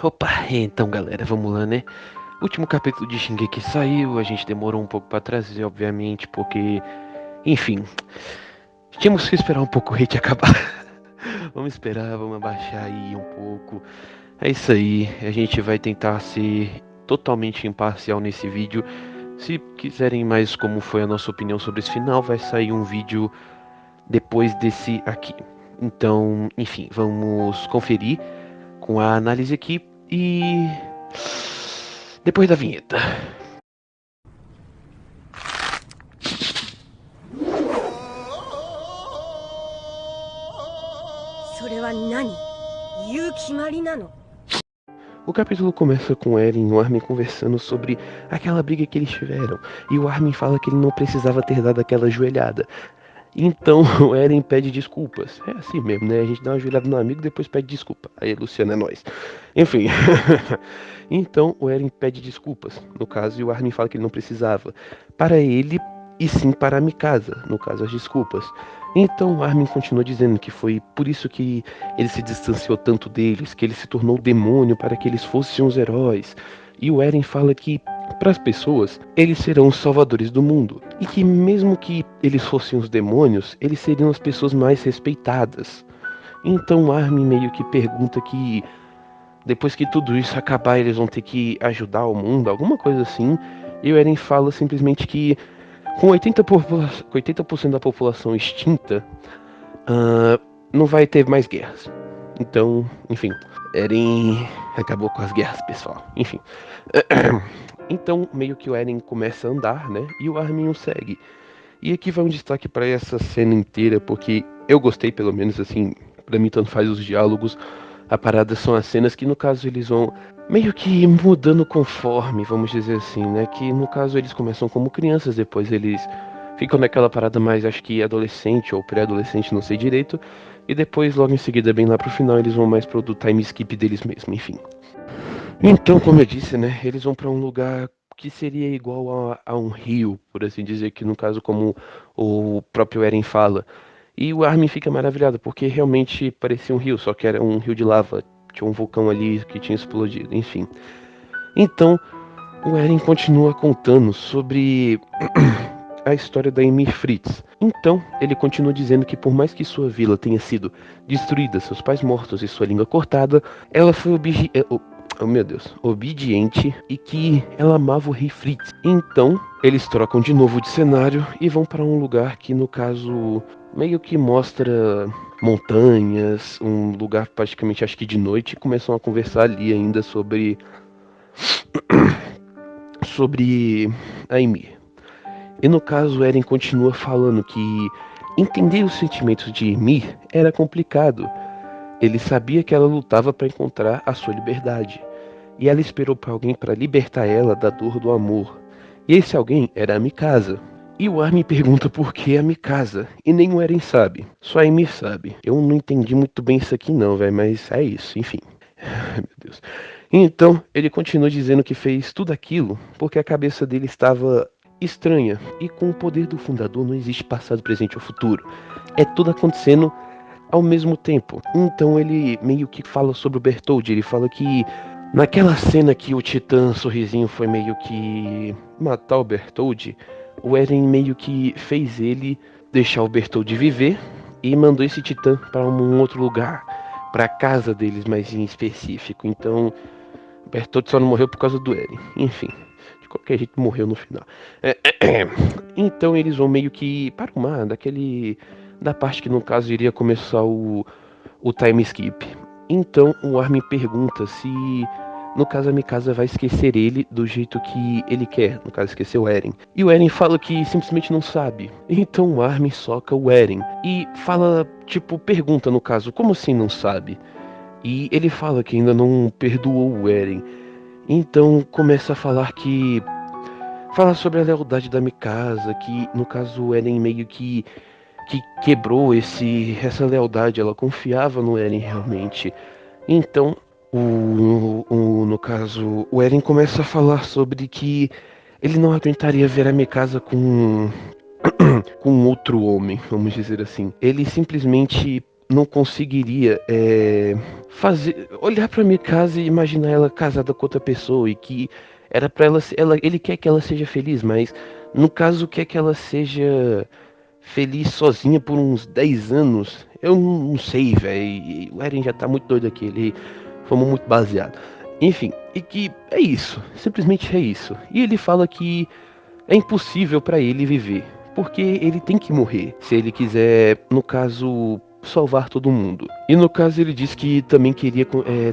Opa, então galera, vamos lá, né? O último capítulo de Shingeki saiu, a gente demorou um pouco pra trazer, obviamente, porque, enfim, tínhamos que esperar um pouco o hate acabar. Vamos esperar, vamos abaixar aí um pouco. É isso aí, a gente vai tentar ser totalmente imparcial nesse vídeo. Se quiserem mais como foi a nossa opinião sobre esse final, vai sair um vídeo depois desse aqui. Então, enfim, vamos conferir com a análise aqui e depois da vinheta. それは何？言う決まりなの？ O capítulo começa com Eren e o Armin conversando sobre aquela briga que eles tiveram. E o Armin fala que ele não precisava ter dado aquela joelhada. Então o Eren pede desculpas. É assim mesmo, né? A gente dá uma joelhada no amigo e depois pede desculpa. Aí, Luciano, é nóis. Enfim. Então o Eren pede desculpas, no caso, e o Armin fala que ele não precisava. Para ele, e sim para a Mikasa, no caso, as desculpas. Então o Armin continua dizendo que foi por isso que ele se distanciou tanto deles, que ele se tornou demônio para que eles fossem os heróis. E o Eren fala que, para as pessoas, eles serão os salvadores do mundo. E que mesmo que eles fossem os demônios, eles seriam as pessoas mais respeitadas. Então Armin meio que pergunta que depois que tudo isso acabar, eles vão ter que ajudar o mundo, alguma coisa assim. E o Eren fala simplesmente que com 80% da população extinta, não vai ter mais guerras. Então, enfim, Eren acabou com as guerras, pessoal. Enfim. Então, meio que o Eren começa a andar, né? E o Armin o segue. E aqui vai um destaque para essa cena inteira, porque eu gostei, pelo menos, assim, pra mim tanto faz os diálogos. A parada são as cenas que, no caso, eles vão meio que mudando conforme, vamos dizer assim, né? Que, no caso, eles começam como crianças, depois eles ficam naquela parada mais, acho que adolescente ou pré-adolescente, não sei direito. E depois, logo em seguida, bem lá pro final, eles vão mais pro do time skip deles mesmo, enfim. Então, como eu disse, né? Eles vão pra um lugar que seria igual a um rio, por assim dizer, que no caso, como o próprio Eren fala. E o Armin fica maravilhado, porque realmente parecia um rio, só que era um rio de lava. Tinha um vulcão ali que tinha explodido, enfim. Então, o Eren continua contando sobre a história da Ymir Fritz. Então, ele continua dizendo que por mais que sua vila tenha sido destruída, seus pais mortos e sua língua cortada, ela foi obediente e que ela amava o rei Fritz. Então, eles trocam de novo de cenário e vão para um lugar que, no caso, meio que mostra montanhas, um lugar praticamente acho que de noite, e começam a conversar ali ainda sobre a Ymir. E no caso, Eren continua falando que entender os sentimentos de Ymir era complicado. Ele sabia que ela lutava para encontrar a sua liberdade, e ela esperou por alguém para libertar ela da dor do amor. E esse alguém era a Mikasa. E o Armin pergunta por que a Mikasa, e nem o Eren sabe. Só a Ymir sabe. Eu não entendi muito bem isso aqui não, velho, mas é isso, enfim. Meu Deus. Então, ele continua dizendo que fez tudo aquilo porque a cabeça dele estava estranha. E com o poder do fundador não existe passado, presente ou futuro. É tudo acontecendo ao mesmo tempo. Então ele meio que fala sobre o Bertholdt. Ele fala que naquela cena que o Titã Sorrisinho foi meio que matar o Bertholdt, o Eren meio que fez ele deixar o Bertholdt viver e mandou esse Titã para um outro lugar, para a casa deles mais em específico. Então, o Bertholdt só não morreu por causa do Eren. Enfim, de qualquer jeito morreu no final. Então eles vão meio que para o mar, da parte que no caso iria começar o time skip. Então o Armin pergunta se no caso a Mikasa vai esquecer ele do jeito que ele quer, no caso esquecer o Eren. E o Eren fala que simplesmente não sabe. Então o Armin soca o Eren e fala, tipo, pergunta no caso, como assim não sabe? E ele fala que ainda não perdoou o Eren. Então começa a falar que fala sobre a lealdade da Mikasa, que no caso o Eren meio que quebrou essa lealdade, ela confiava no Eren realmente. Então, no caso, o Eren começa a falar sobre que ele não aguentaria ver a Mikasa com outro homem, vamos dizer assim. Ele simplesmente não conseguiria olhar pra minha casa e imaginar ela casada com outra pessoa e que era pra ele quer que ela seja feliz, mas no caso quer que ela seja feliz sozinha por uns 10 anos. Eu não sei, velho. O Eren já tá muito doido aqui, ele fomos muito baseado. Enfim, e que é isso, simplesmente é isso. E ele fala que é impossível pra ele viver, porque ele tem que morrer, se ele quiser, no caso, salvar todo mundo. E no caso ele diz que também queria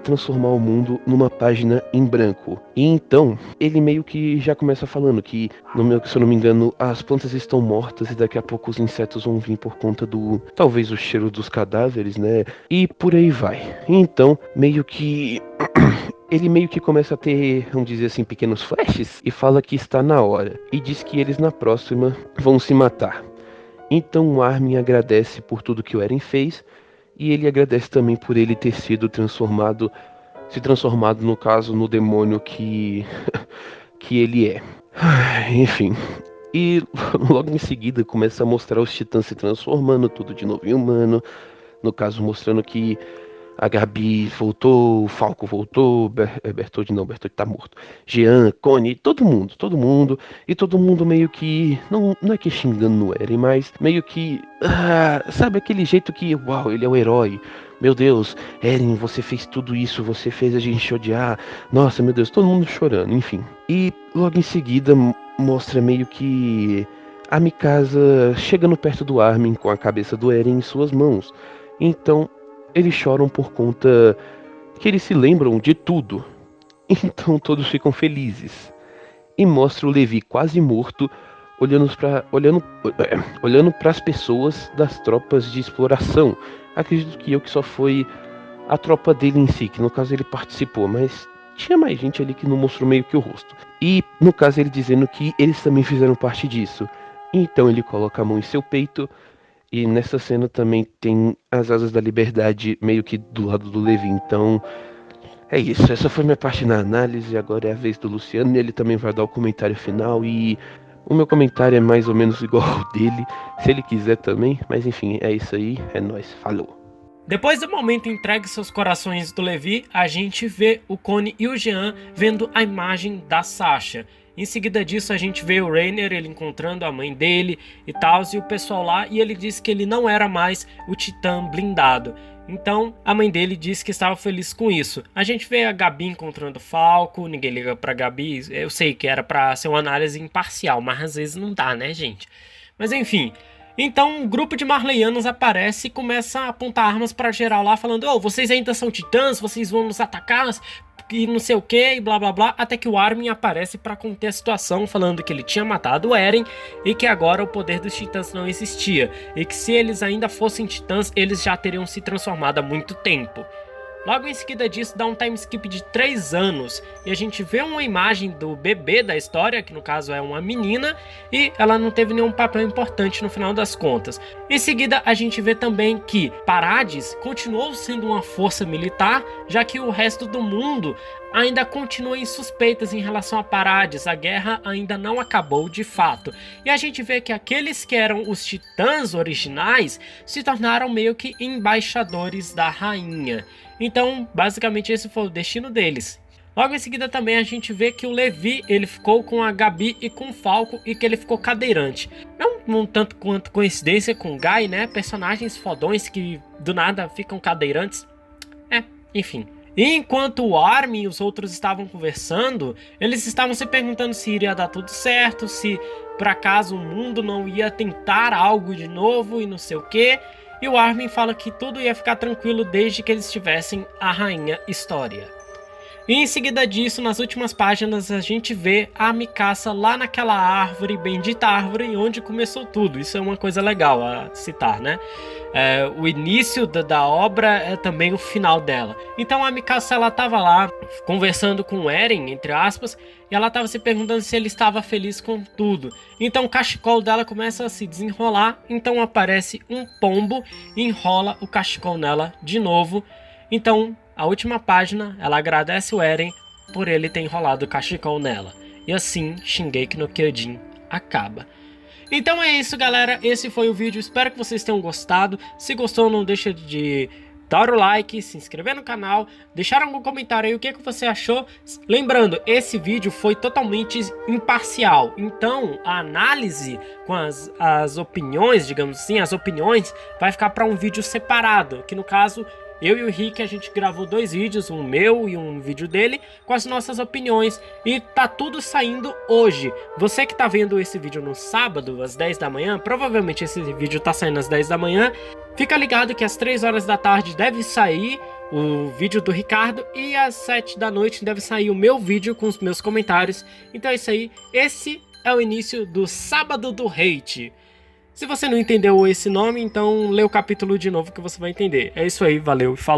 transformar o mundo numa página em branco. E então, ele meio que já começa falando que, se eu não me engano, as plantas estão mortas e daqui a pouco os insetos vão vir por conta do, talvez, o cheiro dos cadáveres, né? E por aí vai. Então, meio que ele meio que começa a ter, vamos dizer assim, pequenos flashes e fala que está na hora. E diz que eles na próxima vão se matar. Então o Armin agradece por tudo que o Eren fez. E ele agradece também por ele ter sido se transformado no caso no demônio que que ele é. Enfim. E logo em seguida começa a mostrar os titãs se transformando, tudo de novo em humano. No caso mostrando que a Gabi voltou, o Falco voltou, Bertoldi não, Bertoldi tá morto. Jean, Connie, todo mundo. E todo mundo meio que, não é que xingando o Eren, mas meio que, sabe aquele jeito que, uau, ele é o herói. Meu Deus, Eren, você fez tudo isso, você fez a gente odiar. Nossa, meu Deus, todo mundo chorando, enfim. E logo em seguida mostra meio que a Mikasa chegando perto do Armin com a cabeça do Eren em suas mãos. Então, eles choram por conta que eles se lembram de tudo. Então todos ficam felizes. E mostra o Levi quase morto, olhando para as pessoas das tropas de exploração. Acredito que só foi a tropa dele em si, que no caso ele participou, mas tinha mais gente ali que não mostrou meio que o rosto. E no caso ele dizendo que eles também fizeram parte disso. Então ele coloca a mão em seu peito. E nessa cena também tem as asas da liberdade meio que do lado do Levi. Então, é isso. Essa foi minha parte na análise. Agora é a vez do Luciano. E ele também vai dar o comentário final. E o meu comentário é mais ou menos igual ao dele, se ele quiser também. Mas enfim, é isso aí. É nóis. Falou. Depois do momento entregue seus corações do Levi, a gente vê o Connie e o Jean vendo a imagem da Sasha. Em seguida disso a gente vê o Reiner, ele encontrando a mãe dele e tal, e o pessoal lá, e ele disse que ele não era mais o Titã blindado. Então a mãe dele disse que estava feliz com isso. A gente vê a Gabi encontrando o Falco, ninguém liga pra Gabi, eu sei que era pra ser uma análise imparcial, mas às vezes não dá, né, gente? Mas enfim... Então um grupo de Marleyanos aparece e começa a apontar armas para geral lá, falando: "Oh, vocês ainda são titãs, vocês vão nos atacar e não sei o que, e blá blá blá", até que o Armin aparece para conter a situação, falando que ele tinha matado o Eren e que agora o poder dos titãs não existia, e que se eles ainda fossem titãs, eles já teriam se transformado há muito tempo. Logo em seguida disso dá um time skip de 3 anos e a gente vê uma imagem do bebê da história, que no caso é uma menina, e ela não teve nenhum papel importante no final das contas. Em seguida a gente vê também que Parades continuou sendo uma força militar, já que o resto do mundo ainda continua em suspeitas em relação a Parades, a guerra ainda não acabou de fato. E a gente vê que aqueles que eram os titãs originais se tornaram meio que embaixadores da rainha. Então, basicamente esse foi o destino deles. Logo em seguida também a gente vê que o Levi, ele ficou com a Gabi e com o Falco e que ele ficou cadeirante. Não um tanto quanto coincidência com o Guy, né? Personagens fodões que do nada ficam cadeirantes. Enfim. E enquanto o Armin e os outros estavam conversando, eles estavam se perguntando se iria dar tudo certo, se por acaso o mundo não ia tentar algo de novo e não sei o que. E o Armin fala que tudo ia ficar tranquilo desde que eles tivessem a Rainha História. E em seguida disso, nas últimas páginas, a gente vê a Mikasa lá naquela árvore, bendita árvore, onde começou tudo. Isso é uma coisa legal a citar, né? O início da obra é também o final dela. Então a Mikasa, ela estava lá conversando com o Eren, entre aspas, e ela estava se perguntando se ele estava feliz com tudo. Então o cachecol dela começa a se desenrolar, então aparece um pombo e enrola o cachecol nela de novo. Então a última página, ela agradece o Eren por ele ter enrolado o cachecol nela. E assim, Shingeki no Kyojin acaba. Então é isso, galera. Esse foi o vídeo. Espero que vocês tenham gostado. Se gostou, não deixa de dar o like, se inscrever no canal, deixar algum comentário aí o que você achou. Lembrando, esse vídeo foi totalmente imparcial, então a análise com as opiniões, digamos assim, as opiniões vai ficar para um vídeo separado, que no caso eu e o Rick, a gente gravou 2 vídeos, um meu e um vídeo dele, com as nossas opiniões, e tá tudo saindo hoje. Você que tá vendo esse vídeo no sábado, às 10 da manhã, provavelmente esse vídeo tá saindo às 10 da manhã, fica ligado que às 3 horas da tarde deve sair o vídeo do Ricardo, e às 7 da noite deve sair o meu vídeo com os meus comentários. Então é isso aí, esse é o início do Sábado do Hate. Se você não entendeu esse nome, então lê o capítulo de novo que você vai entender. É isso aí, valeu e falou.